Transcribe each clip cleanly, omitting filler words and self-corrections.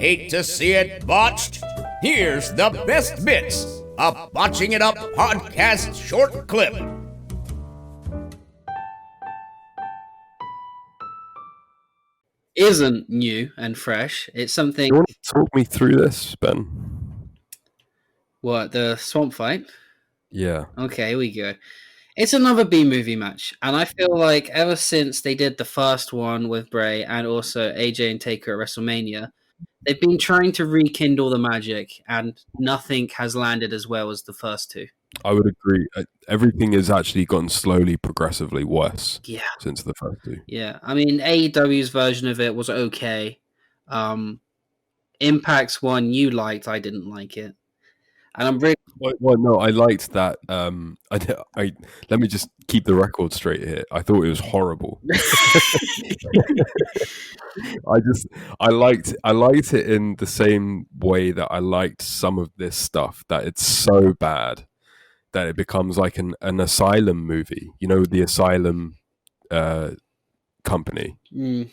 Hate to see it botched? Here's the best bits, a Botching It Up podcast short clip. Isn't new and fresh. It's something. You want to talk me through this, Ben? What, the swamp fight? Yeah. Okay, here we go. It's another B movie match, and I feel like ever since they did the first one with Bray and also AJ and Taker at WrestleMania, they've been trying to rekindle the magic, and nothing has landed as well as the first two. I would agree. Everything has actually gotten slowly, progressively worse since the first two. Yeah, I mean, AEW's version of it was okay. Impact's one you liked, I didn't like it. And I'm really... Well, no, I liked that. I let me just keep the record straight here. I thought it was horrible. I liked it in the same way that I liked some of this stuff. That it's so bad that it becomes like an Asylum movie. You know, the Asylum company. Mm.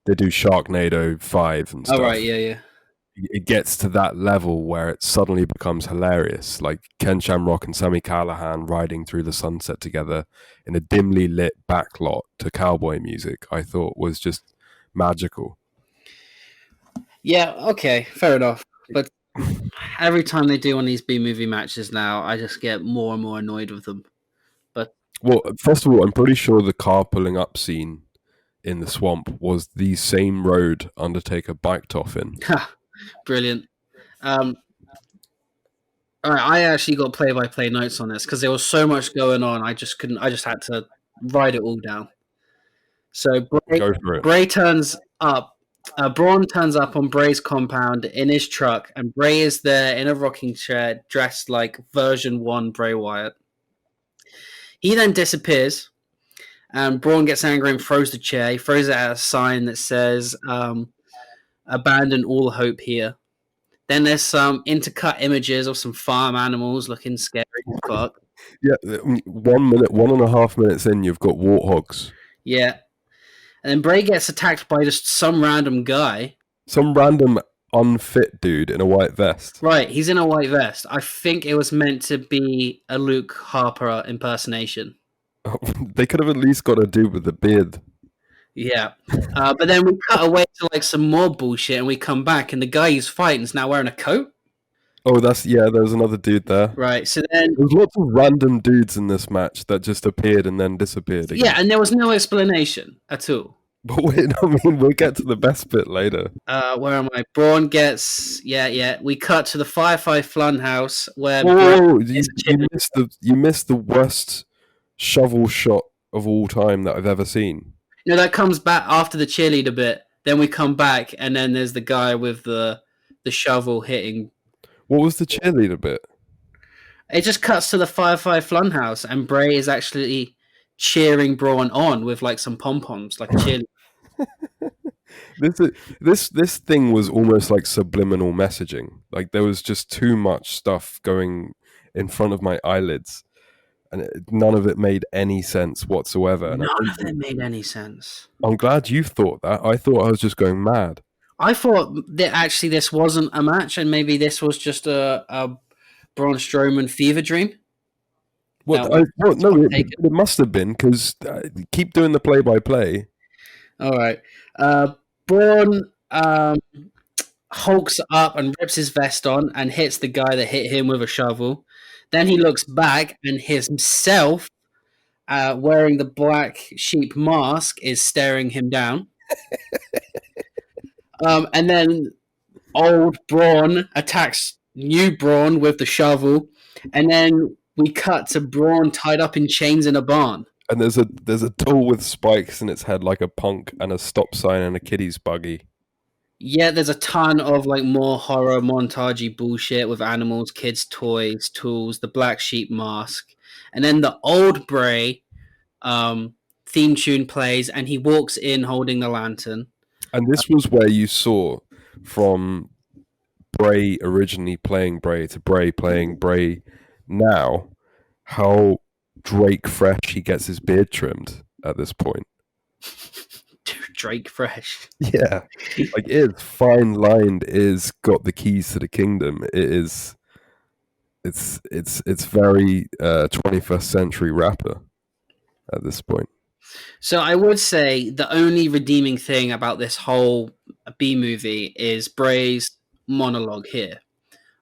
They do Sharknado 5 and stuff. Oh, right, yeah. It gets to that level where it suddenly becomes hilarious, like Ken Shamrock and Sami Callihan riding through the sunset together in a dimly lit backlot to cowboy music. I thought was just magical. Yeah, okay, fair enough. But every time they do one of these B-movie matches now, I just get more and more annoyed with them. Well, first of all, I'm pretty sure the car pulling up scene in the swamp was the same road Undertaker biked off in. Brilliant. All right, I actually got play-by-play notes on this because there was so much going on. I just had to write it all down. So Bray turns up. Braun turns up on Bray's compound in his truck, and Bray is there in a rocking chair, dressed like version 1 Bray Wyatt. He then disappears, and Braun gets angry and throws the chair. He throws it at a sign that says, "Abandon all hope here." Then there's some intercut images of some farm animals looking scary as fuck. Yeah, 1.5 minutes in, you've got warthogs. Yeah. And then Bray gets attacked by just some random guy. Some random unfit dude in a white vest. Right, he's in a white vest. I think it was meant to be a Luke Harper impersonation. They could have at least got a dude with a beard. Yeah. But then we cut away to like some more bullshit, and we come back, and the guy he's fighting is now wearing a coat. Oh, there's another dude there. Right, so then... There's lots of random dudes in this match that just appeared and then disappeared again. Yeah, and there was no explanation at all. But wait, I mean, we'll get to the best bit later. Where am I? Braun gets... Yeah. We cut to the Firefly Funhouse where... Oh, you missed the worst shovel shot of all time that I've ever seen. No, that comes back after the cheerleader bit. Then we come back, and then there's the guy with the shovel hitting... What was the cheerleader bit? It just cuts to the Firefly Funhouse, and Bray is actually cheering Braun on with like some pom-poms, like a cheerleader. This thing was almost like subliminal messaging. Like there was just too much stuff going in front of my eyelids, and none of it made any sense whatsoever. None of it made any sense. I'm glad you thought that. I thought I was just going mad. I thought that actually this wasn't a match, and maybe this was just a Braun Strowman fever dream. It must have been, because keep doing the play-by-play. All right. Braun hulks up and rips his vest on and hits the guy that hit him with a shovel. Then he looks back, and himself, wearing the black sheep mask, is staring him down. And then old Braun attacks new Braun with the shovel, and then we cut to Braun tied up in chains in a barn. And there's a doll with spikes in its head like a punk, and a stop sign and a kiddie's buggy. Yeah, there's a ton of like more horror montagey bullshit with animals, kids' toys, tools, the black sheep mask, and then the old Bray theme tune plays, and he walks in holding the lantern. And this was where you saw from Bray originally playing Bray to Bray playing Bray now how Drake Fresh he gets his beard trimmed at this point. Drake fresh. Yeah, like it's fine lined. Is got the keys to the kingdom. It is. It's very 21st century rapper at this point. So I would say the only redeeming thing about this whole B movie is Bray's monologue here.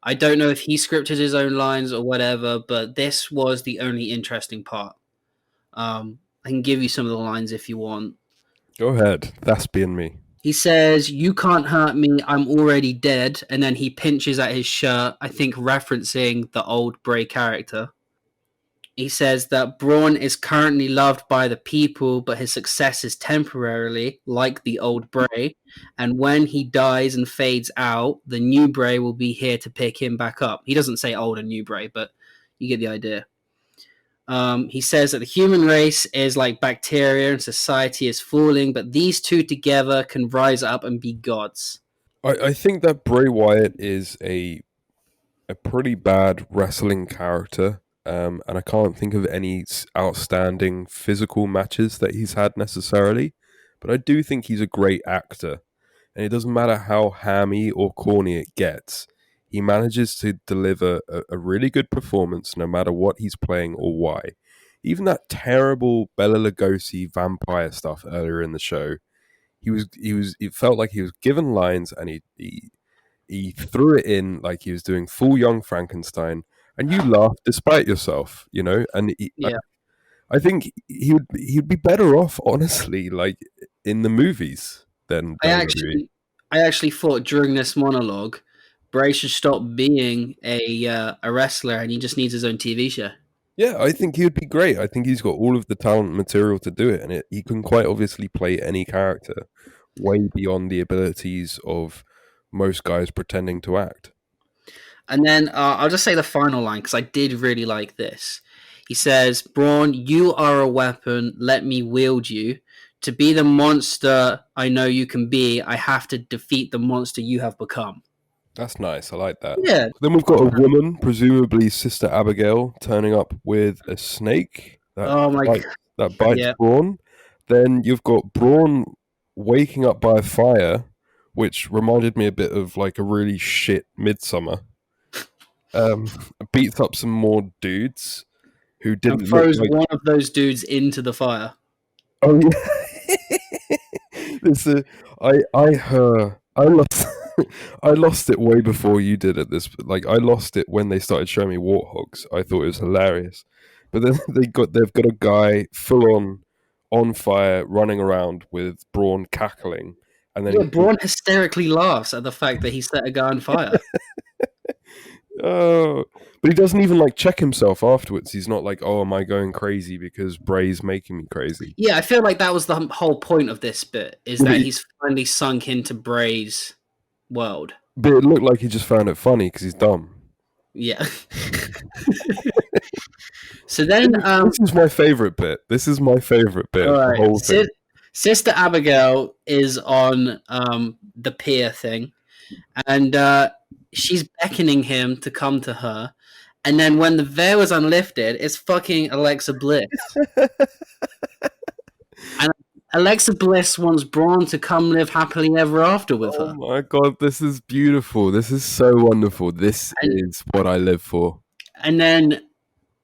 I don't know if he scripted his own lines or whatever, but this was the only interesting part. I can give you some of the lines if you want. Go ahead, that's being me. He says, "You can't hurt me, I'm already dead," and then he pinches at his shirt, I think referencing the old Bray character. He says that Braun is currently loved by the people, but his success is temporarily, like the old Bray. And when he dies and fades out, the new Bray will be here to pick him back up. He doesn't say old and new Bray, but you get the idea. He says that the human race is like bacteria and society is falling, but these two together can rise up and be gods. I think that Bray Wyatt is a pretty bad wrestling character, and I can't think of any outstanding physical matches that he's had necessarily. But I do think he's a great actor, and it doesn't matter how hammy or corny it gets. He manages to deliver a really good performance no matter what he's playing or why. Even that terrible Bela Lugosi vampire stuff earlier in the show, it felt like he was given lines and he threw it in like he was doing full young Frankenstein, and you laughed despite yourself, you know. And Yeah. I think he'd be better off, honestly, like in the movies than WWE. I actually thought during this monologue, Bray should stop being a wrestler and he just needs his own TV show. Yeah, I think he would be great. I think he's got all of the talent and material to do it, and he can quite obviously play any character way beyond the abilities of most guys pretending to act. And then I'll just say the final line because I did really like this. He says, "Braun, you are a weapon. Let me wield you. To be the monster I know you can be, I have to defeat the monster you have become." That's nice. I like that. Yeah. Then we've got a woman, presumably Sister Abigail, turning up with a snake that bites Yeah. Braun. Then you've got Braun waking up by a fire, which reminded me a bit of like a really shit Midsummer. Beats up some more dudes who didn't And throws look like... one of those dudes into the fire. Oh yeah. I lost I lost it way before you did at this. Like I lost it when they started showing me warthogs. I thought it was hilarious, but then they've got a guy full on fire running around with Braun cackling, and then Braun hysterically laughs at the fact that he set a guy on fire. Oh, but he doesn't even like check himself afterwards. He's not like, "Oh, am I going crazy because Bray's making me crazy?" Yeah, I feel like that was the whole point of this bit, is that he's finally sunk into Bray's world. But it looked like he just found it funny because he's dumb. Yeah. So then... this is my favorite bit. This is my favorite bit of the whole thing. Sister Abigail is on the pier thing, and she's beckoning him to come to her. And then when the veil is unlifted, it's fucking Alexa Bliss. And Alexa Bliss wants Braun to come live happily ever after with her. Oh my god, this is beautiful. This is so wonderful. This is what I live for. And then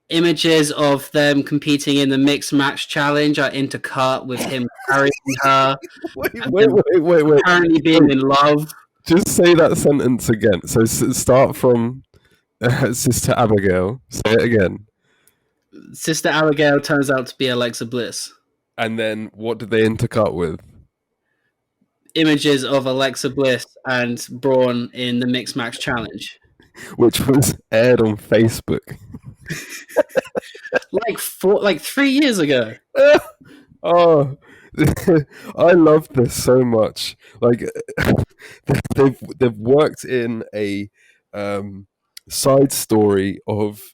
images of them competing in the mixed match challenge are intercut with him carrying her. Wait. Apparently being in love. Just say that sentence again. So start from Sister Abigail. Say it again. Sister Abigail turns out to be Alexa Bliss. And then what did they intercut with? Images of Alexa Bliss and Braun in the mixed match challenge, which was aired on Facebook. like 3 years ago. Oh, I love this so much. Like they've worked in a side story of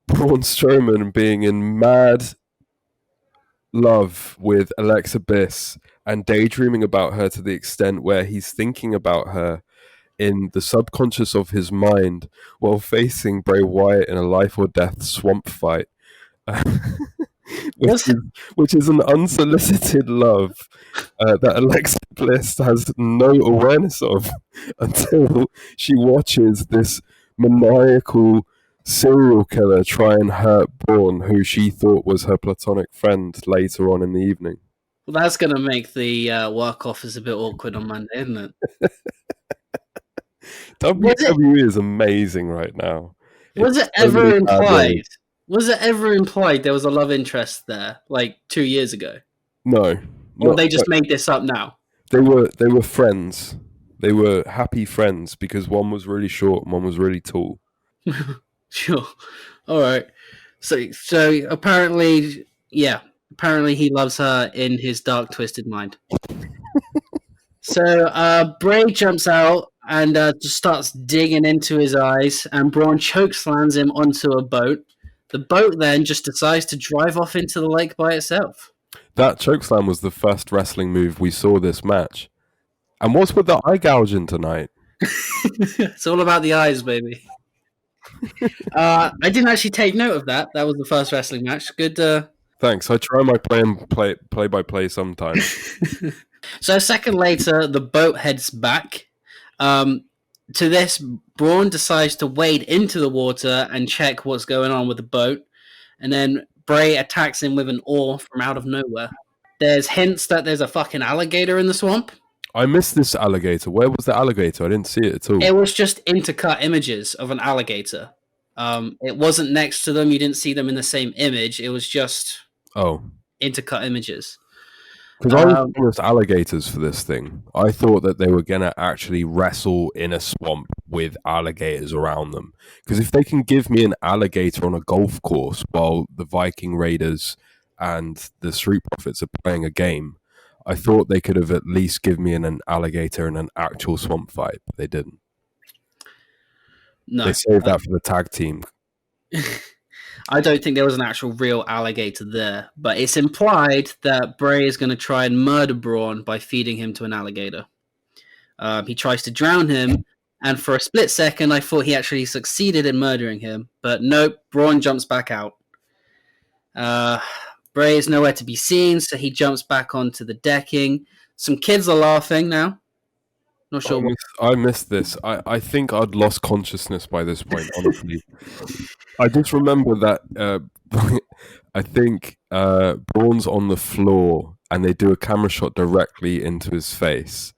Braun Strowman being in mad love with Alexa Bliss and daydreaming about her to the extent where he's thinking about her in the subconscious of his mind while facing Bray Wyatt in a life or death swamp fight. which is an unsolicited love that Alexa Bliss has no awareness of until she watches this maniacal serial killer try and hurt Braun, who she thought was her platonic friend, later on in the evening. Well, that's going to make the work office a bit awkward on Monday, isn't it? WWE is amazing right now. Was it ever implied? Was it ever implied there was a love interest there, like 2 years ago? No. Or they just made this up now? They were friends. They were happy friends because one was really short and one was really tall. Sure. All right. So apparently he loves her in his dark, twisted mind. So Bray jumps out and just starts digging into his eyes, and Braun chokeslams him onto a boat. The boat then just decides to drive off into the lake by itself. That chokeslam was the first wrestling move we saw this match. And what's with the eye gouging tonight? It's all about the eyes, baby. I didn't actually take note of that. That was the first wrestling match. Good. Thanks. I try my play-by-play sometimes. So a second later, the boat heads back. To this, Braun decides to wade into the water and check what's going on with the boat. And then Bray attacks him with an oar from out of nowhere. There's hints that there's a fucking alligator in the swamp. I missed this alligator. Where was the alligator? I didn't see it at all. It was just intercut images of an alligator. It wasn't next to them. You didn't see them in the same image. It was just intercut images. Because I was almost alligators for this thing. I thought that they were going to actually wrestle in a swamp with alligators around them. Because if they can give me an alligator on a golf course while the Viking Raiders and the Street Profits are playing a game, I thought they could have at least given me an alligator in an actual swamp fight, but they didn't. No, they saved that for the tag team. I don't think there was an actual real alligator there, but it's implied that Bray is going to try and murder Braun by feeding him to an alligator. He tries to drown him, and for a split second, I thought he actually succeeded in murdering him, but nope, Braun jumps back out. Bray is nowhere to be seen, so he jumps back onto the decking. Some kids are laughing now. Not sure why. I missed this. I think I'd lost consciousness by this point, honestly. I just remember that I think Braun's on the floor and they do a camera shot directly into his face.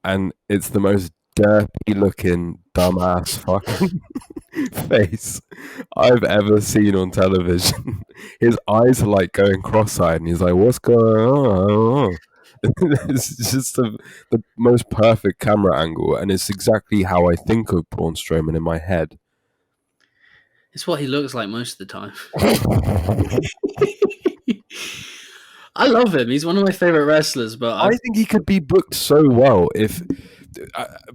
And it's the most derpy looking, dumbass fucking face I've ever seen on television. His eyes are like going cross-eyed and he's like, what's going on? I don't know. It's just the most perfect camera angle, and it's exactly how I think of Braun Strowman in my head. It's what he looks like most of the time. I love him. He's one of my favorite wrestlers, but I think he could be booked so well if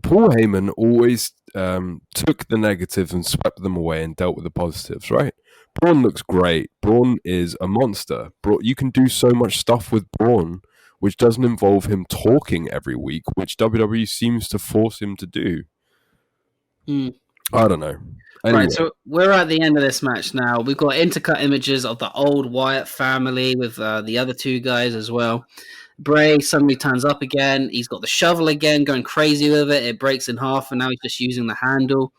Paul Heyman always took the negatives and swept them away and dealt with the positives, right? Braun looks great. Braun is a monster. You can do so much stuff with Braun which doesn't involve him talking every week, which WWE seems to force him to do. I don't know. Anyway. Right, so we're at the end of this match now. We've got intercut images of the old Wyatt family with the other two guys as well. Bray suddenly turns up again. He's got the shovel again, going crazy with it. It breaks in half, and now he's just using the handle.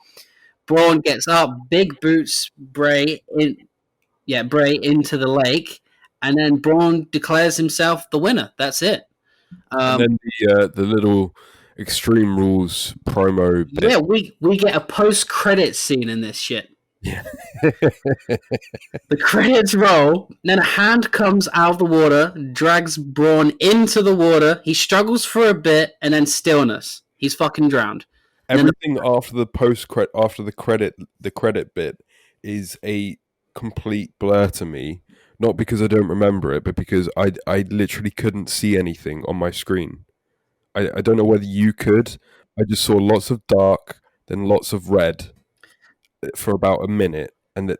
Braun gets up, big boots Bray into the lake. And then Braun declares himself the winner. That's it. And then the little Extreme Rules promo bit. Yeah, we get a post-credits scene in this shit. Yeah. The credits roll, then a hand comes out of the water, drags Braun into the water. He struggles for a bit, and then stillness. He's fucking drowned. Everything after the credit bit is a complete blur to me. Not because I don't remember it, but because I literally couldn't see anything on my screen. I don't know whether you could. I just saw lots of dark, then lots of red for about a minute, and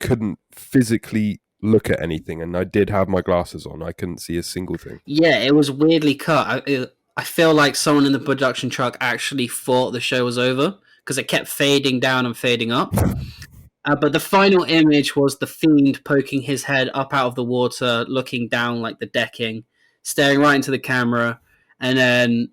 couldn't physically look at anything. And I did have my glasses on. I couldn't see a single thing. Yeah, it was weirdly cut. I feel like someone in the production truck actually thought the show was over because it kept fading down and fading up. But the final image was the Fiend poking his head up out of the water, looking down like the decking, staring right into the camera, and then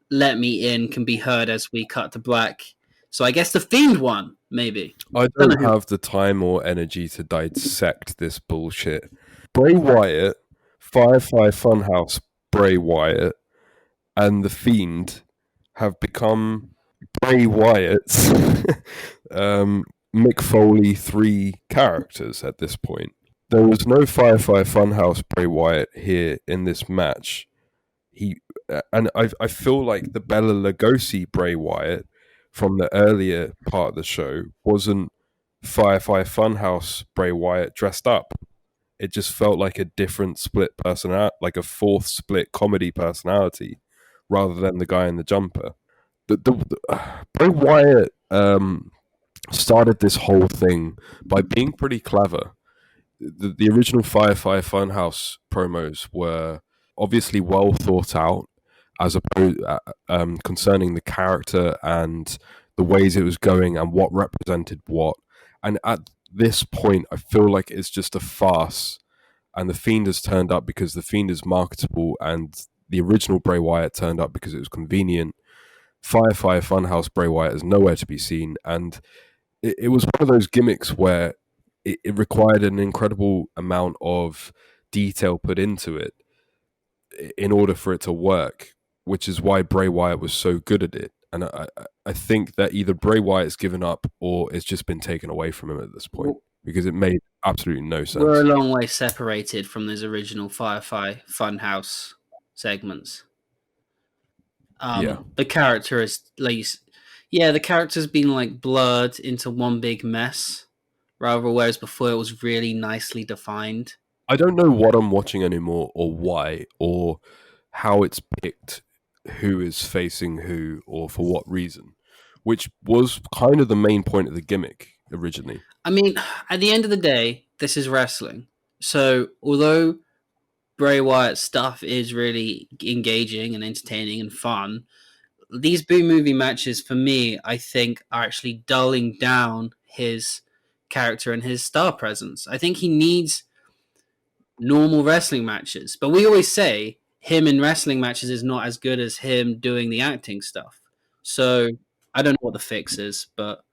"Let Me In" can be heard as we cut to black. So I guess the Fiend won, maybe. I don't have the time or energy to dissect this bullshit. Bray Wyatt, Firefly Funhouse Bray Wyatt, and The Fiend have become Bray Wyatt's Mick Foley 3 characters at this point. There was no Firefly Funhouse Bray Wyatt here in this match. I feel like the Bela Lugosi Bray Wyatt from the earlier part of the show wasn't Firefly Funhouse Bray Wyatt dressed up. It just felt like a different split personality, like a fourth split comedy personality, rather than the guy in the jumper. Bray Wyatt started this whole thing by being pretty clever. The original Firefly Funhouse promos were obviously well thought out, as opposed concerning the character and the ways it was going and what represented what. And at this point, I feel like it's just a farce. And the Fiend has turned up because the Fiend is marketable, and the original Bray Wyatt turned up because it was convenient. Firefly Funhouse Bray Wyatt is nowhere to be seen, and it was one of those gimmicks where it required an incredible amount of detail put into it in order for it to work, which is why Bray Wyatt was so good at it. And I think that either Bray Wyatt's given up or it's just been taken away from him at this point, because it made absolutely no sense. We're a long way separated from those original Firefly Funhouse segments. The character is the character's been like blurred into one big mess, rather, whereas before it was really nicely defined. I don't know what I'm watching anymore, or why, or how it's picked who is facing who, or for what reason, which was kind of the main point of the gimmick originally. I mean, at the end of the day, this is wrestling. So although Bray Wyatt's stuff is really engaging and entertaining and fun, these B movie matches, for me, I think are actually dulling down his character and his star presence. I think he needs normal wrestling matches. But we always say him in wrestling matches is not as good as him doing the acting stuff. So I don't know what the fix is, but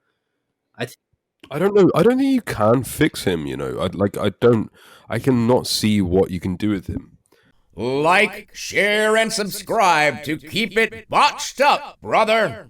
I don't know. I don't think you can fix him, you know. I cannot see what you can do with him. Like, share, and subscribe to keep it botched up, brother.